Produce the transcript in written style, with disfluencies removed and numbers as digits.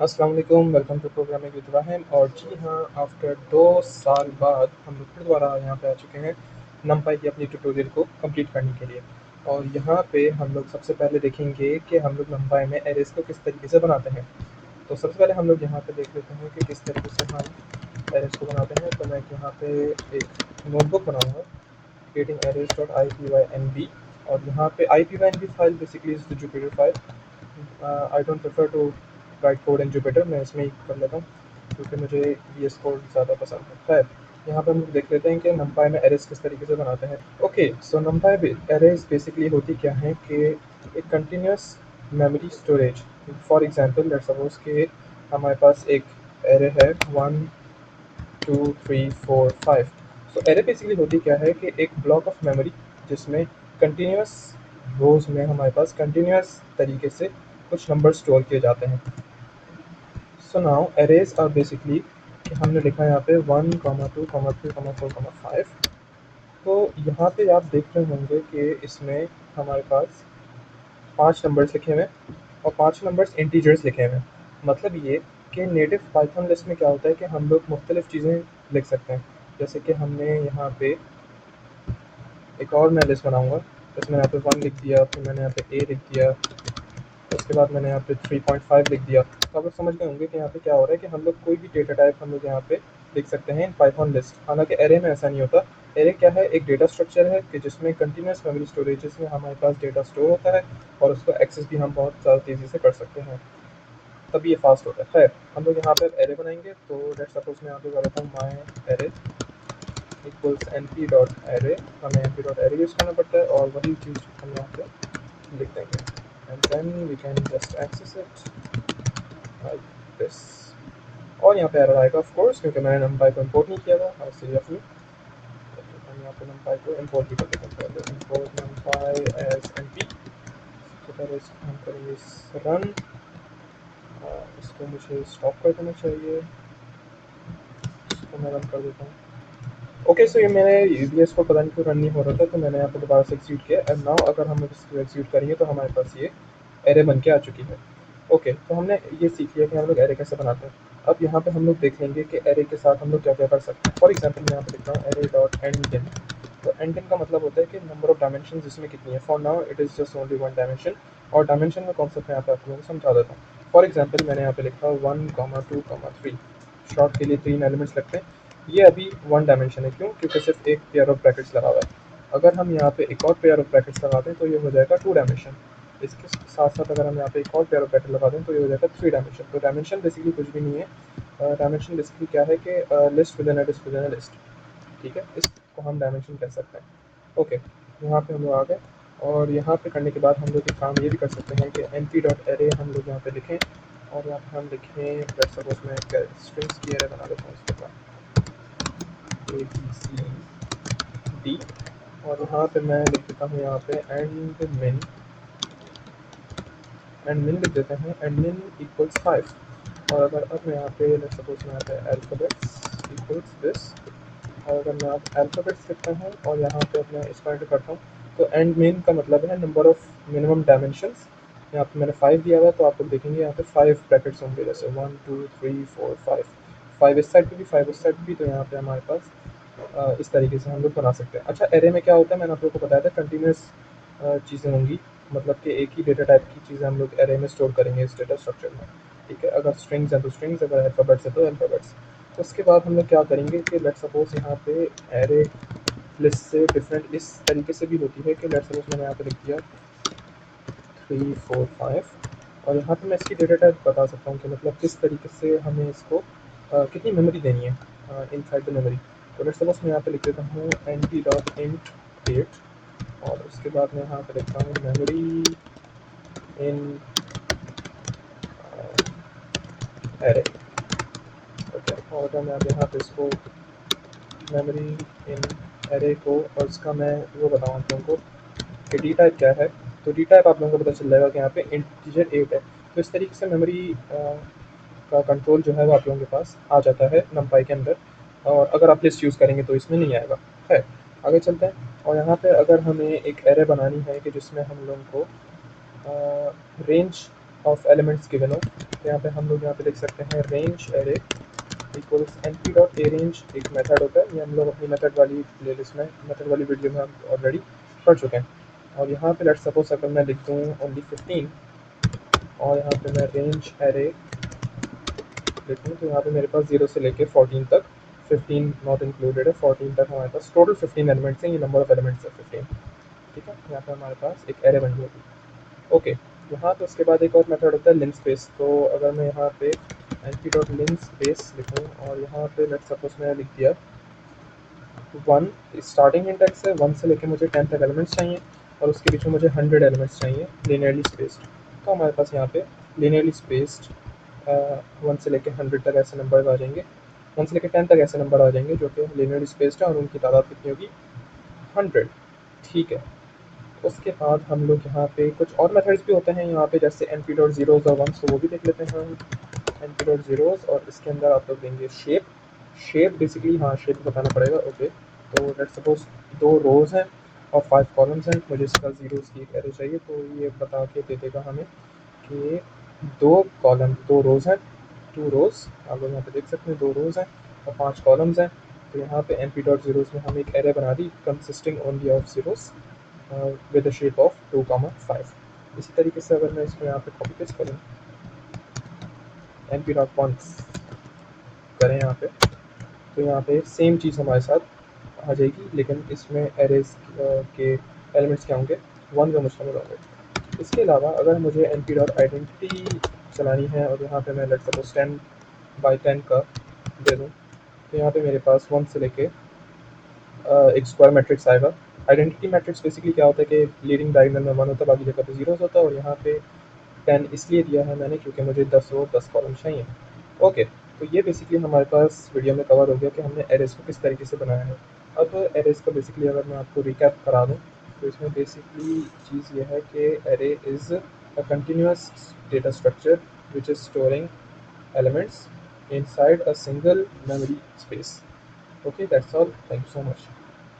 अस्सलाम वालेकुम, welcome to programming with वाहिम। और जी हाँ, आफ्टर 2 साल बाद हम लोग फिर दोबारा यहाँ पे आ चुके हैं नमपाई की अपनी ट्यूटोरियल को कंप्लीट करने के लिए। और यहाँ पे हम लोग सबसे पहले देखेंगे कि हम लोग नमपाई में एरेज़ को किस तरीके से बनाते हैं। तो सबसे पहले हम लोग यहाँ पे देख लेते हैं कि किस तरीके से हम एरेज़ को बनाते हैं। तो मैं यहाँ पे एक नोटबुक बनाऊँगा, क्रिएटिंग एरेज़ डॉट IPYNB। और यहाँ पे IPYNB file basically is the Jupyter file. I don't prefer to write code in Jupyter, मैं इसमें ही कर लेता हूँ क्योंकि मुझे VS कोड ज़्यादा पसंद है। खैर, यहाँ पर हम लोग देख लेते हैं कि नमपाई में एरेज़ किस तरीके से बनाते हैं। ओके, सो नमपाई एरेज़ बेसिकली होती क्या है कि एक continuous memory storage. For example let's suppose कि हमारे पास एक एरे है 1 2 3 4 5। सो एरे बेसिकली होती क्या है कि एक ब्लॉक ऑफ मेमोरी जिसमें कंटिन्यूस रोज में हमारे पास कंटिन्यूस तरीके से कुछ नंबर स्टोर किए जाते हैं। So now arrays are basically कि हमने लिखा है यहाँ पे 1 2 3 4 5। तो यहाँ पे आप देख रहे होंगे कि इसमें हमारे पास 5 नंबर्स लिखे हुए हैं और 5 नंबर्स इंटीजर्स लिखे हुए हैं। मतलब ये कि नेटिव पाइथन लिस्ट में क्या होता है कि हम लोग मुख्तलिफ चीज़ें लिख सकते हैं। जैसे कि हमने यहाँ पे एक और मैं लिस्ट बनाऊँगा, इसमें यहाँ पे 1 लिख दिया, फिर मैंने यहाँ पे A लिख दिया, उसके बाद मैंने यहाँ पे 3.5 लिख दिया। तो आप लोग समझ गए होंगे कि यहाँ पे क्या हो रहा है कि हम लोग कोई भी डेटा टाइप हम लोग यहाँ पे लिख सकते हैं इन पाइथन लिस्ट। हालांकि एरे में ऐसा नहीं होता। एरे क्या है, एक डेटा स्ट्रक्चर है कि जिसमें कंटिन्यूस मेमोरी स्टोरेजेस में हमारे पास डेटा स्टोर होता है और उसको एक्सेस भी हम बहुत ज़्यादा तेज़ी से कर सकते हैं, तभी ये फास्ट होता है। खैर, हम लोग यहाँ पे एरे बनाएंगे। तो लेट्स सपोज मैं यहाँ पे कर देता हूँ माई array equals np dot array. हमें np डॉट एरे यूज़ करना पड़ता है और वही चीज़ हम यहाँ पे लिख देंगे and then we can just access it like this. और यहाँ पे एरर आएगा ऑफ कोर्स, क्योंकि मैंने नंपाई को इंपोर्ट नहीं किया था सीरियसली। हम यहाँ पे नंपाई को इंपोर्ट भी कर देते हैं। पहले इंपोर्ट नंपाई एज np। सबसे पहले इसको हम करेंगे रन। इसको मुझे स्टॉप कर देना चाहिए, इसको मैं रन कर देता हूँ। ओके, सो ये मैंने VS को पता नहीं क्यों रन नहीं हो रहा था, तो मैंने यहाँ पे दोबारा से एक्सिक्यूट किया एंड नाउ अगर हम इसको एक्सिक्यूट करेंगे तो हमारे पास ये एरे बन के आ चुकी है। ओके, तो हमने ये सीख लिया कि हम लोग एरे कैसे बनाते हैं। अब यहाँ पे हम लोग देख लेंगे कि एरे के साथ हम लोग क्या क्या कर सकते हैं। फॉर एग्जाम्पल मैं यहाँ पे लिख रहा हूँ एरे डॉट एंड इन। तो एंड इन का मतलब होता है कि नंबर ऑफ डायमेंशन इसमें कितनी है। For now it is just only 1 dimension. और डायमेंशन में कॉन्सेप्ट मैं यहाँ पे आप लोगों को समझा देता हूँ। फॉर एग्जाम्पल मैंने यहाँ पे लिखा 1 2 3। शॉर्ट के लिए 3 एलिमेंट्स लगते हैं। ये अभी 1 डायमेंशन है। क्यों? क्योंकि सिर्फ एक पेयर ऑफ ब्रैकेट्स लगा हुआ है। अगर हम यहाँ पे एक और पेयर ऑफ ब्रैकेट्स लगा दें तो ये हो जाएगा 2 डायमेंशन। इसके साथ साथ अगर हम यहाँ पे एक और पेयर ऑफ ब्रैकेट लगा दें तो ये हो जाएगा 3 डायमेंशन। तो डायमेंशन बेसिकली कुछ भी नहीं है। डायमेंशन बेसिकली क्या है कि list with in a list with in a list. ठीक है, इसको हम डायमेंशन कह सकते हैं। ओके, यहाँ पे हम लोग आ गए। और यहाँ पे करने के बाद हम लोग एक काम ये भी कर सकते हैं कि np डॉट एरे हम लोग यहाँ पे लिखें और यहाँ पे हम लिखें लेट्स सपोज मैं स्ट्रिंग्स की एरे बना देता हूँ इसके बाद ABCD। और यहाँ पे मैं लिख देता हूँ यहाँ पे एंड मिन लिख देते हैं एंड मिन इक्वल्स 5। और अगर अब मैं यहाँ पे लेट्स सपोज मैं यहाँ पे अल्फ़ाबेट्स इक्वल्स दिस। और अगर मैं आप अल्फ़ाबेट्स लिखता हूँ और यहाँ पे अपना इसको एंटर करता हूँ तो एंड मेन का मतलब है नंबर ऑफ मिनिमम डायमेंशंस। यहाँ पे मैंने 5 दिया हुआ है, तो आप लोग देखेंगे यहाँ पे 5 ब्रैकेट्स होंगे, जैसे 1 2 3 4 5। 5 इस साइड पे भी, 5 उस साइड पे भी। तो यहाँ पे हमारे पास इस तरीके से हम लोग बना सकते हैं। अच्छा, एरे में क्या होता है, मैंने आप लोगों को बताया था कंटिन्यूस चीज़ें होंगी। मतलब कि एक ही डेटा टाइप की चीज़ें हम लोग एरे में स्टोर करेंगे इस डेटा स्ट्रक्चर में। ठीक है, अगर स्ट्रिंग्स हैं तो स्ट्रिंग्स, अगर अल्फ़ाबेट्स है तो अल्फ़ाबेट्स। उसके बाद हम लोग क्या करेंगे कि लेट्स सपोज यहाँ पे एरे लिस्ट से डिफरेंट इस तरीके से भी होती है कि लेट्स सपोज मैंने यहाँ पे लिख दिया 3 4 5। और यहाँ पे मैं इसकी डेटा टाइप बता सकता हूँ कि मतलब किस तरीके से हमें इसको कितनी मेमोरी देनी है इन साइड द मेमोरी। तो लेट्स सपोज मैं यहाँ पे लिख देता हूँ np डॉट इंट 8। और उसके बाद मैं यहाँ पे लिखता हूँ मेमोरी इन एरे। ओके, और अगर मैं अब यहाँ पे इसको मेमोरी इन एरे को और इसका मैं वो बताऊँ आप लोगों को कि डी टाइप क्या है। तो डी टाइप आप लोगों को पता चल जाएगा कि यहाँ पे इंटीजर 8 है। तो इस तरीके से मेमोरी का कंट्रोल जो है वो आप लोगों के पास आ जाता है नमपाई के अंदर। और अगर आप लिस्ट यूज़ करेंगे तो इसमें नहीं आएगा। खैर, आगे चलते हैं। और यहाँ पे अगर हमें एक एरे बनानी है कि जिसमें हम लोगों को रेंज ऑफ एलिमेंट्स गिवन हो, तो यहाँ पे हम लोग यहाँ पे देख सकते हैं range array equals np dot A range एक मेथड होता है। ये हम लोग अपनी मेथड वाली प्लेलिस्ट में, मेथड वाली वीडियो में हम ऑलरेडी पढ़ चुके हैं। और यहाँ पे लेट्स सपोज अगर मैं लिख दूँ ओनली 15 और यहाँ पे मैं रेंज एरे लिखूँ, तो यहाँ पे मेरे पास 0 से लेके 14 तक, 15 नॉट इंक्लूडेड है, 14 तक हमारे पास टोटल 15 एलिमेंट्स हैं। ये नंबर ऑफ एलिमेंट्स है 15, ठीक है। यहाँ पे हमारे पास एक एरे बन जाएगी। ओके, यहाँ पे उसके बाद एक और मेथड होता है लिन स्पेस। तो अगर मैं यहाँ पे np डॉट लिन स्पेस लिखूँ और यहाँ पे लेट्स सपोज मैंने लिख दिया 1, स्टार्टिंग इंडेक्स है 1 से लेके मुझे 10 तक एलिमेंट्स चाहिए और उसके बीच में मुझे 100 एलिमेंट्स चाहिए लीनियरली स्पेस्ड। तो हमारे पास यहाँ पे लीनियरली स्पेस्ड 1 से लेके 100 तक ऐसे नंबर आ जाएंगे, 1 से लेके 10 तक ऐसे नंबर आ जाएंगे जो कि लीनियरली स्पेस्ड है और उनकी तादाद कितनी होगी 100, ठीक है। उसके बाद हम लोग यहाँ पे कुछ और मेथड्स भी होते हैं यहाँ पे, जैसे np डॉट जीरोज और वंस, तो वो भी देख लेते हैं हम। np डॉट जीरोज और इसके अंदर आप लोग देंगे शेप, शेप बेसिकली, हाँ शेप बताना पड़ेगा। ओके, तो लेट्स सपोज 2 रोज हैं और 5 कॉलम्स हैं, मुझे इसका जीरोस की एक एरे चाहिए, तो ये बता के दे देगा हमें कि 2 कॉलम 2 रोज हैं, 2 रोज, आप लोग यहाँ पे देख सकते हैं 2 रोज हैं और 5 कॉलम्स हैं। तो यहाँ पे np डॉट जीरोज में हम एक एरे बना दी consisting only of zeros with the shape of 2,5। इसी तरीके से अगर मैं इसको यहाँ पे कॉपी पेस्ट करूँ, np डॉट वंस करें यहाँ पे, तो यहाँ पे सेम चीज़ हमारे साथ आ जाएगी, लेकिन इसमें एरेज के एलिमेंट्स क्या होंगे 1 का मुश्तमिल होंगे। इसके अलावा अगर मुझे np डॉट आइडेंटिटी चलानी है और यहाँ पे मैं लेट्स सपोज 10 बाई 10 का दे दूँ, तो यहाँ पे मेरे पास 1 से लेके एक स्क्वायर मैट्रिक्स आएगा। आइडेंटिटी मैट्रिक्स बेसिकली क्या होता है कि लीडिंग डायगोनल में 1 होता है, बाकी जगह पे जीरोस होता है, और यहाँ पे 10 इसलिए दिया है मैंने क्योंकि मुझे 10 रो 10 कॉलम चाहिए। ओके, तो ये बेसिकली हमारे पास वीडियो में कवर हो गया कि हमने एरेज को किस तरीके से बनाया है। अब एरेज का बेसिकली अगर मैं आपको रिकैप करा दूँ, तो इसमें बेसिकली चीज़ ये है कि array is a continuous data structure which is storing elements inside a single memory space. Okay, that's all. Thank you so much.